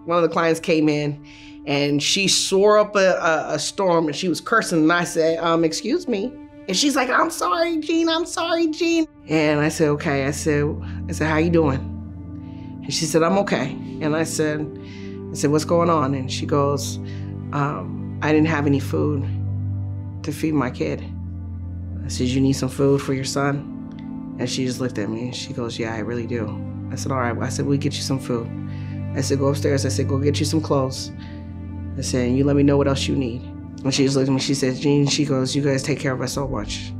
One of the clients came in and she swore up a storm and she was cursing, and I said, excuse me. And she's like, I'm sorry, Jean, I'm sorry, Jean. And I said, okay. I said, how you doing? And she said, I'm okay. And I said, what's going on? And she goes, I didn't have any food to feed my kid. I said, you need some food for your son? And she just looked at me and she goes, yeah, I really do. I said, all right. I said, we'll get you some food. I said, go upstairs. I said, go get you some clothes. I said, you let me know what else you need. And she just looked at me, she said, Jean, she goes, you guys take care of us so much.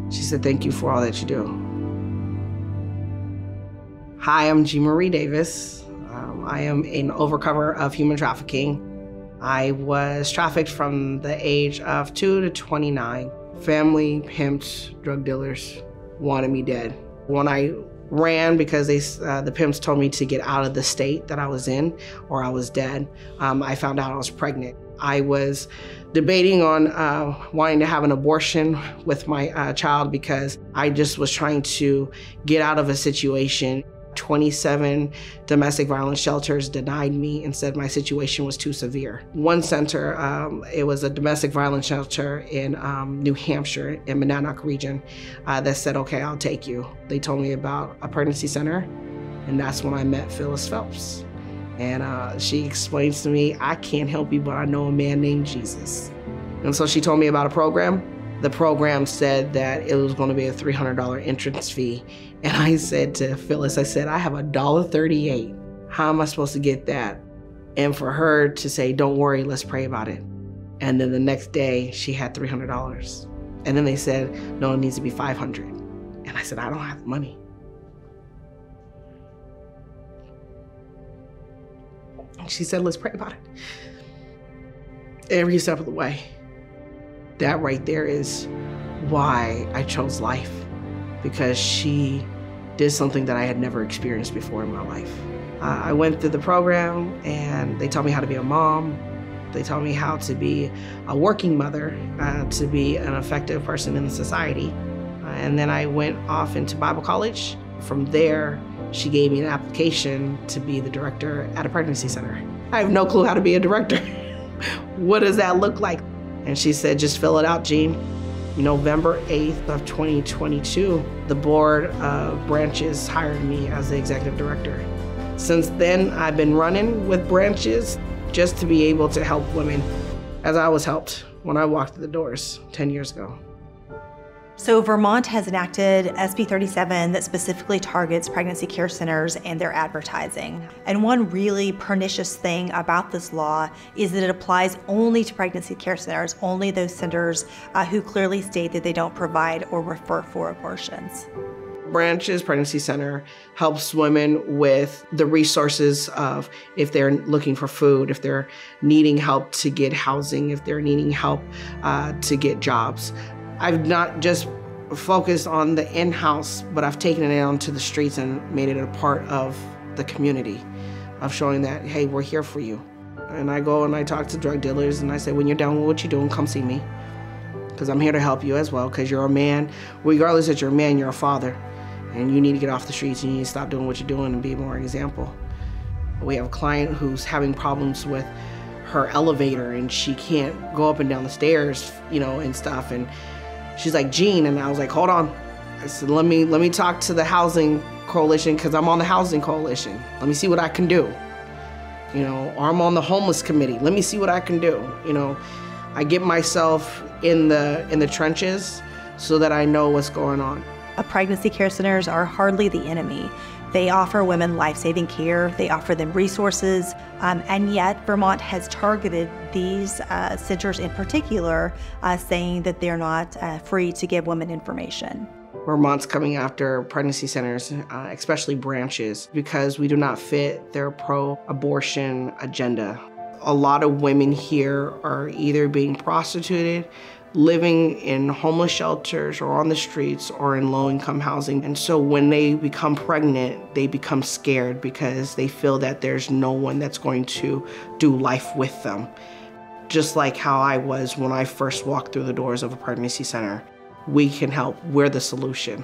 She said, thank you for all that you do. Hi, I'm Jean Marie Davis. I am an overcomer of human trafficking. I was trafficked from the age of 2 to 29. Family, pimps, drug dealers wanted me dead. When I ran because the pimps told me to get out of the state that I was in or I was dead, I found out I was pregnant. I was debating on wanting to have an abortion with my child because I just was trying to get out of a situation. 27 domestic violence shelters denied me and said my situation was too severe. One center, it was a domestic violence shelter in New Hampshire, in Monadnock region, that said, okay, I'll take you. They told me about a pregnancy center, and that's when I met Phyllis Phelps. And she explains to me, I can't help you, but I know a man named Jesus. And so she told me about a program. The program said that it was going to be a $300 entrance fee. And I said to Phyllis, I said, I have $1.38. How am I supposed to get that? And for her to say, don't worry, let's pray about it. And then the next day she had $300. And then they said, no, it needs to be $500. And I said, I don't have the money. And she said, let's pray about it. Every step of the way. That right there is why I chose life, because she did something that I had never experienced before in my life. I went through the program and they taught me how to be a mom. They taught me how to be a working mother, to be an effective person in society. And then I went off into Bible college. From there, she gave me an application to be the director at a pregnancy center. I have no clue how to be a director. What does that look like? And she said, just fill it out, Jean. November 8th of 2022, the board of branches hired me as the executive director. Since then, I've been running with branches just to be able to help women as I was helped when I walked through the doors 10 years ago. So Vermont has enacted SB 37 that specifically targets pregnancy care centers and their advertising. And one really pernicious thing about this law is that it applies only to pregnancy care centers, only those centers who clearly state that they don't provide or refer for abortions. Branches Pregnancy Center helps women with the resources of if they're looking for food, if they're needing help to get housing, if they're needing help to get jobs. I've not just focused on the in-house, but I've taken it out to the streets and made it a part of the community, of showing that, hey, we're here for you. And I go and I talk to drug dealers and I say, when you're done with what you're doing, come see me. Because I'm here to help you as well, because you're a man. Regardless that you're a man, you're a father. And you need to get off the streets and you need to stop doing what you're doing and be more an example. We have a client who's having problems with her elevator and she can't go up and down the stairs, and stuff. And she's like, Jean, and I was like, hold on. I said, let me talk to the housing coalition, because I'm on the housing coalition. Let me see what I can do. Or I'm on the homeless committee. Let me see what I can do. I get myself in the trenches so that I know what's going on. Pregnancy care centers are hardly the enemy. They offer women life-saving care, they offer them resources, and yet Vermont has targeted these centers in particular, saying that they're not free to give women information. Vermont's coming after pregnancy centers, especially branches, because we do not fit their pro-abortion agenda. A lot of women here are either being prostituted, living in homeless shelters or on the streets or in low-income housing. And so when they become pregnant, they become scared because they feel that there's no one that's going to do life with them. Just like how I was when I first walked through the doors of a pregnancy center. We can help. We're the solution.